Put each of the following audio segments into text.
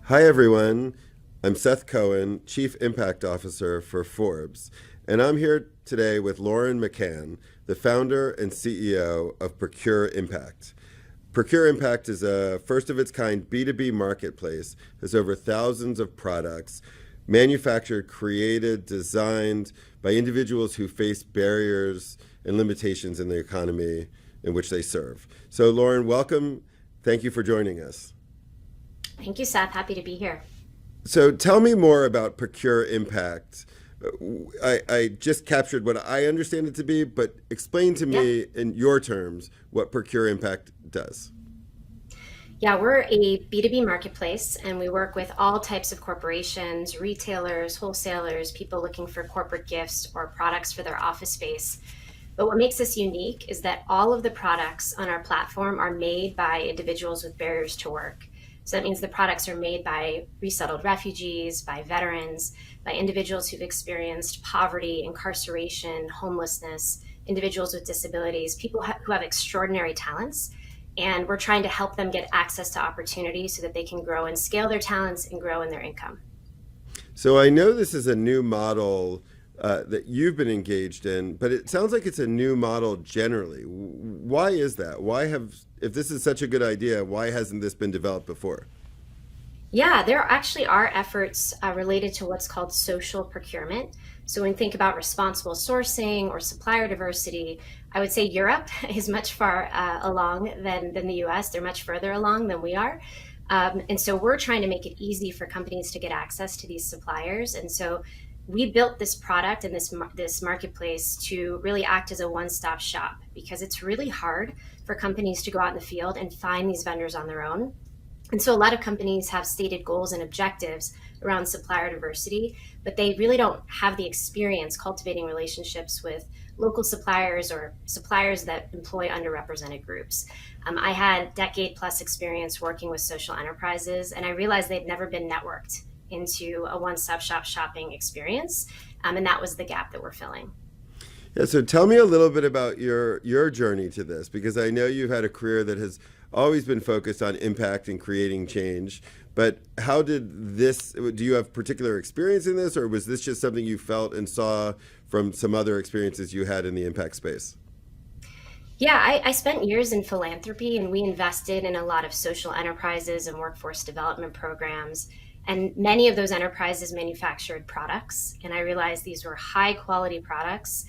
Hi, everyone. I'm Seth Cohen, Chief Impact Officer for Forbes, and I'm here today with Lauren McCann, the founder and CEO of Procure Impact. Procure Impact is a first of its kind B2B marketplace that's over thousands of products manufactured, created, designed by individuals who face barriers and limitations in the economy in which they serve. So, Lauren, welcome. Thank you for joining us. Thank you, Seth. Happy to be here. So tell me more about Procure Impact. I just captured what I understand it to be, but explain to Yeah. me in your terms what Procure Impact does. Yeah, we're a B2B marketplace and we work with all types of corporations, retailers, wholesalers, people looking for corporate gifts or products for their office space. But what makes us unique is that all of the products on our platform are made by individuals with barriers to work. So that means the products are made by resettled refugees, by veterans, by individuals who've experienced poverty, incarceration, homelessness, individuals with disabilities, people who have extraordinary talents. And we're trying to help them get access to opportunities so that they can grow and scale their talents and grow in their income. So I know this is a new model that you've been engaged in, but it sounds like it's a new model generally. Why is that? If this is such a good idea, why hasn't this been developed before? Yeah, there actually are efforts related to what's called social procurement. So when you think about responsible sourcing or supplier diversity, I would say Europe is much far along than the US. They're much further along than we are. And so we're trying to make it easy for companies to get access to these suppliers. And so we built this product and this marketplace to really act as a one-stop shop because it's really hard for companies to go out in the field and find these vendors on their own. And so a lot of companies have stated goals and objectives around supplier diversity, but they really don't have the experience cultivating relationships with local suppliers or suppliers that employ underrepresented groups. I had decade plus experience working with social enterprises, and I realized they'd never been networked into a one-stop shop shopping experience. And that was the gap that we're filling. Yeah, so tell me a little bit about your journey to this, because I know you've had a career that has always been focused on impact and creating change. But how did this, do you have particular experience in this, or was this just something you felt and saw from some other experiences you had in the impact space? Yeah, I spent years in philanthropy and we invested in a lot of social enterprises and workforce development programs. And many of those enterprises manufactured products. And I realized these were high quality products.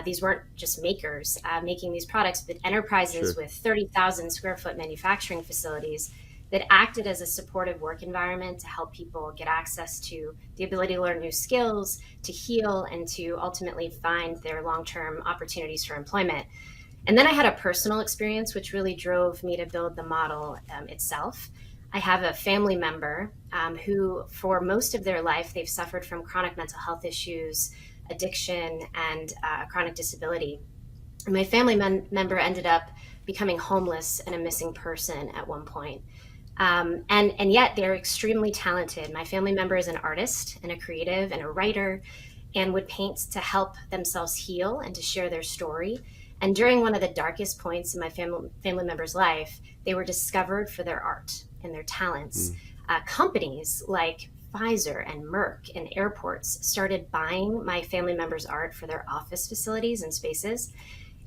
These weren't just makers making these products, but enterprises Sure. with 30,000 square foot manufacturing facilities that acted as a supportive work environment to help people get access to the ability to learn new skills, to heal, and to ultimately find their long term opportunities for employment. And then I had a personal experience which really drove me to build the model itself. I have a family member who, for most of their life, they've suffered from chronic mental health issues, addiction, and chronic disability. And my family member ended up becoming homeless and a missing person at one point. And yet they're extremely talented. My family member is an artist and a creative and a writer and would paint to help themselves heal and to share their story. And during one of the darkest points in my family member's life, they were discovered for their art and their talents. Mm. Companies like Pfizer and Merck and airports started buying my family members' art for their office facilities and spaces.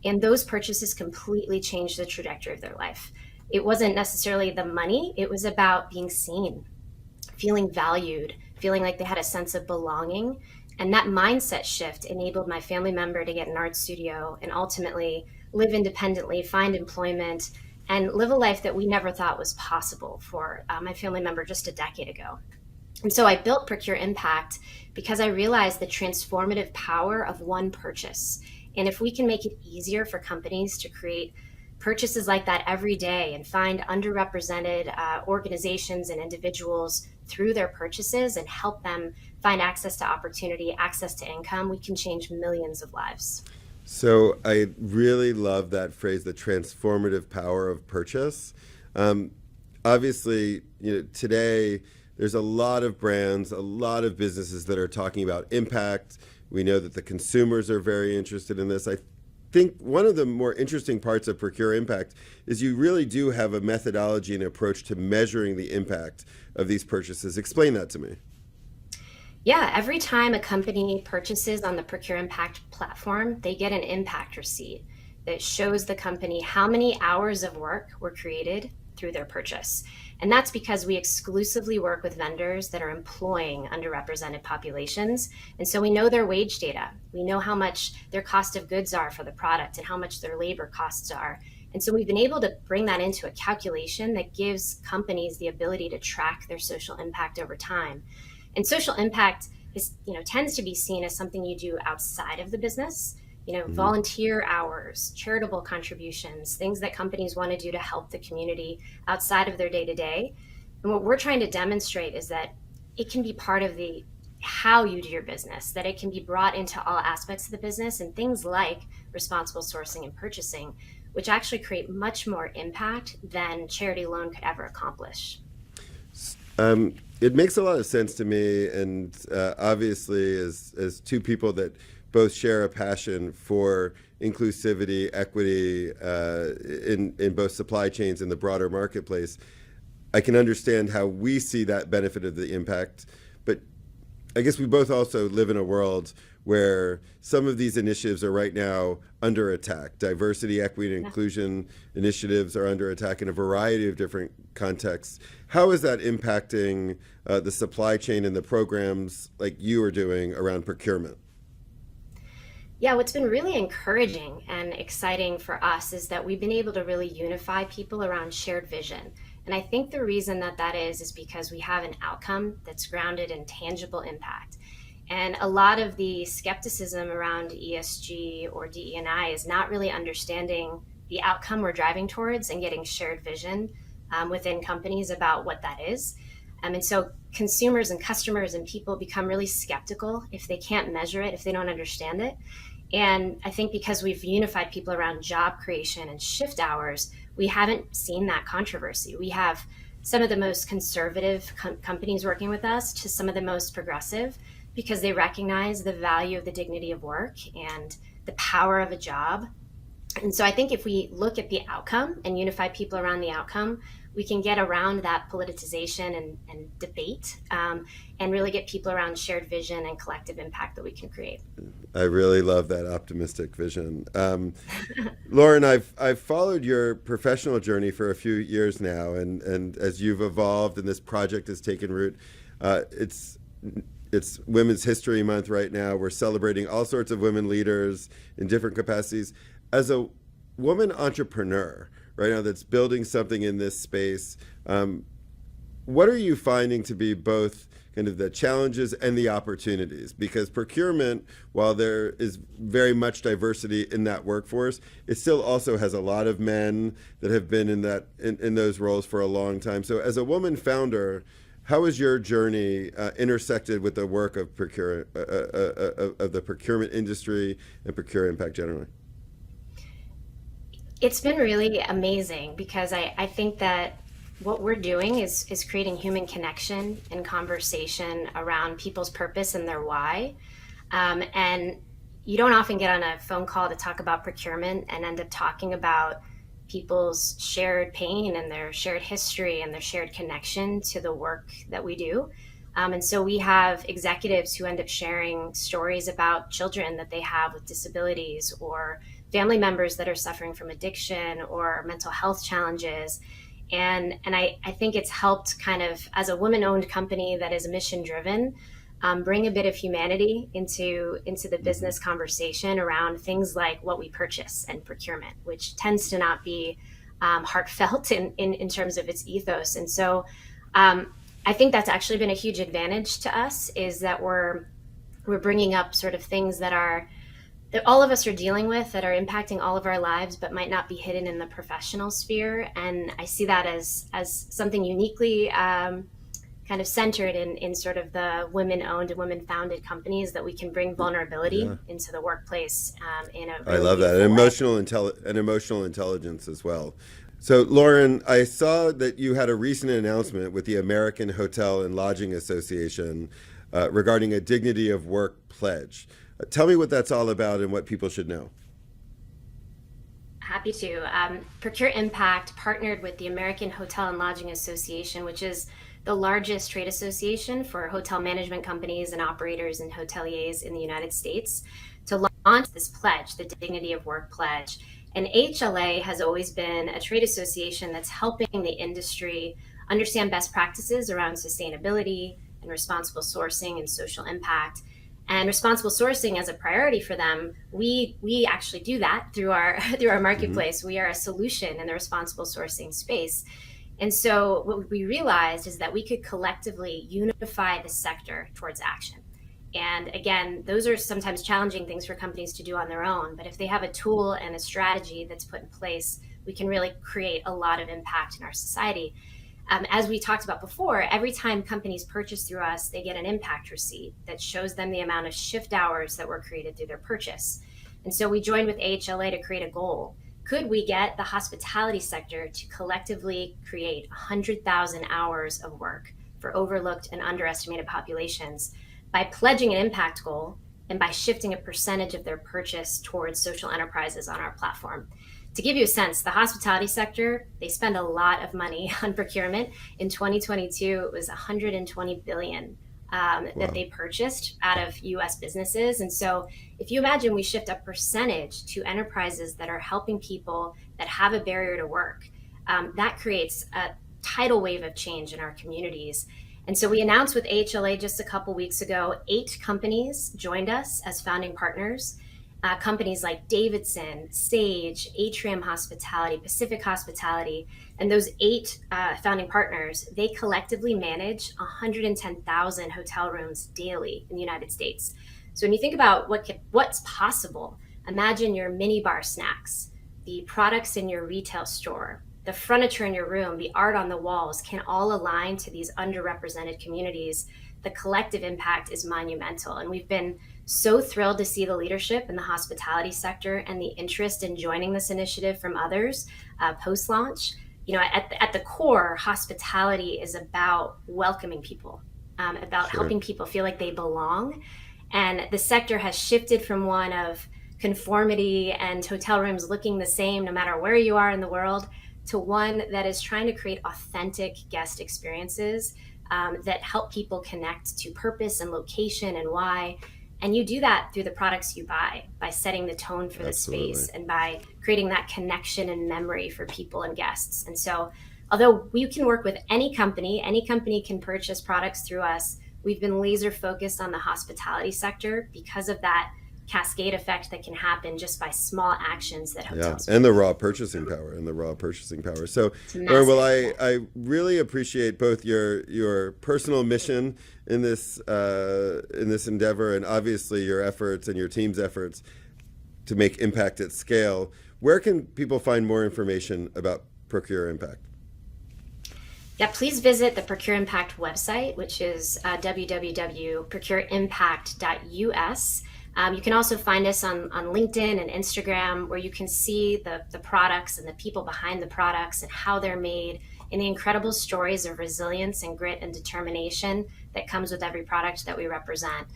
And those purchases completely changed the trajectory of their life. It wasn't necessarily the money, it was about being seen, feeling valued, feeling like they had a sense of belonging. And that mindset shift enabled my family member to get an art studio and ultimately live independently, find employment, and live a life that we never thought was possible for my family member just a decade ago. And so I built Procure Impact because I realized the transformative power of one purchase. And if we can make it easier for companies to create purchases like that every day and find underrepresented organizations and individuals through their purchases and help them find access to opportunity, access to income, we can change millions of lives. So I really love that phrase, the transformative power of purchase. Um, Obviously, today there's a lot of brands, a lot of businesses that are talking about impact. We know that the consumers are very interested in this. I think one of the more interesting parts of Procure Impact is you really do have a methodology and approach to measuring the impact of these purchases. Explain that to me. Yeah, every time a company purchases on the Procure Impact platform, they get an impact receipt that shows the company how many hours of work were created through their purchase. And that's because we exclusively work with vendors that are employing underrepresented populations. And so we know their wage data. We know how much their cost of goods are for the product and how much their labor costs are. And so we've been able to bring that into a calculation that gives companies the ability to track their social impact over time. And social impact is, tends to be seen as something you do outside of the business. Volunteer hours, charitable contributions, things that companies want to do to help the community outside of their day-to-day. And what we're trying to demonstrate is that it can be part of the how you do your business, that it can be brought into all aspects of the business, and things like responsible sourcing and purchasing, which actually create much more impact than charity alone could ever accomplish. It makes a lot of sense to me, and obviously as two people that both share a passion for inclusivity, equity in both supply chains and the broader marketplace, I can understand how we see that benefit of the impact. But I guess we both also live in a world where some of these initiatives are right now under attack. Diversity, equity, and inclusion initiatives are under attack in a variety of different contexts. How is that impacting the supply chain and the programs like you are doing around procurement? Yeah, what's been really encouraging and exciting for us is that we've been able to really unify people around shared vision. And I think the reason that is because we have an outcome that's grounded in tangible impact. And a lot of the skepticism around ESG or DE&I is not really understanding the outcome we're driving towards and getting shared vision within companies about what that is. And so consumers and customers and people become really skeptical if they can't measure it, if they don't understand it. And I think because we've unified people around job creation and shift hours, we haven't seen that controversy. We have some of the most conservative companies working with us to some of the most progressive, because they recognize the value of the dignity of work and the power of a job. And so I think if we look at the outcome and unify people around the outcome, we can get around that politicization and debate and really get people around shared vision and collective impact that we can create. I really love that optimistic vision. Lauren, I've followed your professional journey for a few years now, and as you've evolved and this project has taken root, it's Women's History Month right now. We're celebrating all sorts of women leaders in different capacities. As a woman entrepreneur right now that's building something in this space, what are you finding to be both kind of the challenges and the opportunities? Because procurement, while there is very much diversity in that workforce, it still also has a lot of men that have been in those roles for a long time. So as a woman founder, how has your journey intersected with the work of of the procurement industry and Procure Impact generally? It's been really amazing because I think that what we're doing is creating human connection and conversation around people's purpose and their why. And you don't often get on a phone call to talk about procurement and end up talking about people's shared pain and their shared history and their shared connection to the work that we do. And so we have executives who end up sharing stories about children that they have with disabilities or family members that are suffering from addiction or mental health challenges. And I think it's helped kind of, as a woman-owned company that is mission-driven, bring a bit of humanity into the business conversation around things like what we purchase and procurement, which tends to not be heartfelt in terms of its ethos. And so I think that's actually been a huge advantage to us, is that we're bringing up sort of things that all of us are dealing with, that are impacting all of our lives, but might not be hidden in the professional sphere. And I see that as something uniquely kind of centered in sort of the women-owned and women-founded companies, that we can bring vulnerability into the workplace in a really I love that. And emotional intelligence as well. So, Lauren, I saw that you had a recent announcement with the American Hotel and Lodging Association regarding a Dignity of Work pledge. Tell me what that's all about and what people should know. happy to. Procure Impact partnered with the American Hotel and Lodging Association, which is the largest trade association for hotel management companies and operators and hoteliers in the United States, to launch this pledge, the Dignity of Work Pledge. And AHLA has always been a trade association that's helping the industry understand best practices around sustainability and responsible sourcing and social impact. And responsible sourcing as a priority for them, we actually do that through our marketplace. We are a solution in the responsible sourcing space. And so what we realized is that we could collectively unify the sector towards action. And again, those are sometimes challenging things for companies to do on their own. But if they have a tool and a strategy that's put in place, we can really create a lot of impact in our society. As we talked about before, every time companies purchase through us, they get an impact receipt that shows them the amount of shift hours that were created through their purchase. And so we joined with AHLA to create a goal. Could we get the hospitality sector to collectively create 100,000 hours of work for overlooked and underestimated populations by pledging an impact goal and by shifting a percentage of their purchase towards social enterprises on our platform? To give you a sense, the hospitality sector, they spend a lot of money on procurement. In 2022, it was $120 billion that they purchased out of US businesses. And so if you imagine we shift a percentage to enterprises that are helping people that have a barrier to work, that creates a tidal wave of change in our communities. And so we announced with AHLA just a couple weeks ago, 8 companies joined us as founding partners. Companies like Davidson, Sage, Atrium Hospitality, Pacific Hospitality, and those 8 founding partners, they collectively manage 110,000 hotel rooms daily in the United States. So when you think about what's possible, imagine your minibar snacks, the products in your retail store, the furniture in your room, the art on the walls can all align to these underrepresented communities. The collective impact is monumental. And we've been so thrilled to see the leadership in the hospitality sector and the interest in joining this initiative from others post-launch. You know, at the core, hospitality is about welcoming people, about helping people feel like they belong. And the sector has shifted from one of conformity and hotel rooms looking the same no matter where you are in the world to one that is trying to create authentic guest experiences that help people connect to purpose and location and why. And you do that through the products you buy, by setting the tone for the space and by creating that connection and memory for people and guests. And so, although we can work with any company can purchase products through us, we've been laser focused on the hospitality sector because of that cascade effect that can happen just by small actions that hotels and the raw purchasing power So well, I really appreciate both your personal mission in this endeavor and obviously your efforts and your team's efforts to make impact at scale. Where can people find more information about Procure Impact? Yeah, please visit the Procure Impact website, which is www.procureimpact.us. You can also find us on LinkedIn and Instagram, where you can see the products and the people behind the products and how they're made and the incredible stories of resilience and grit and determination that comes with every product that we represent.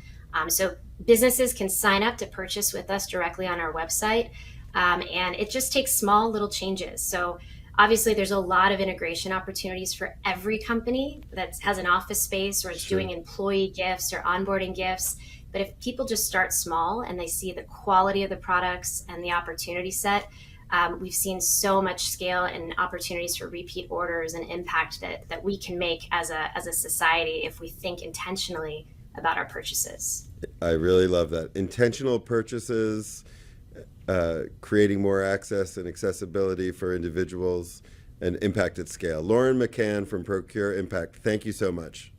So businesses can sign up to purchase with us directly on our website, and it just takes small little changes. So obviously, there's a lot of integration opportunities for every company that has an office space or is doing employee gifts or onboarding gifts. But if people just start small and they see the quality of the products and the opportunity set, we've seen so much scale and opportunities for repeat orders and impact that we can make as a society if we think intentionally about our purchases. I really love that. Intentional purchases, creating more access and accessibility for individuals, and impact at scale. Lauren McCann from Procure Impact, thank you so much.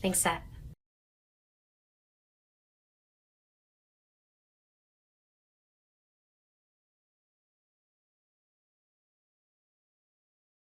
Thanks, Seth.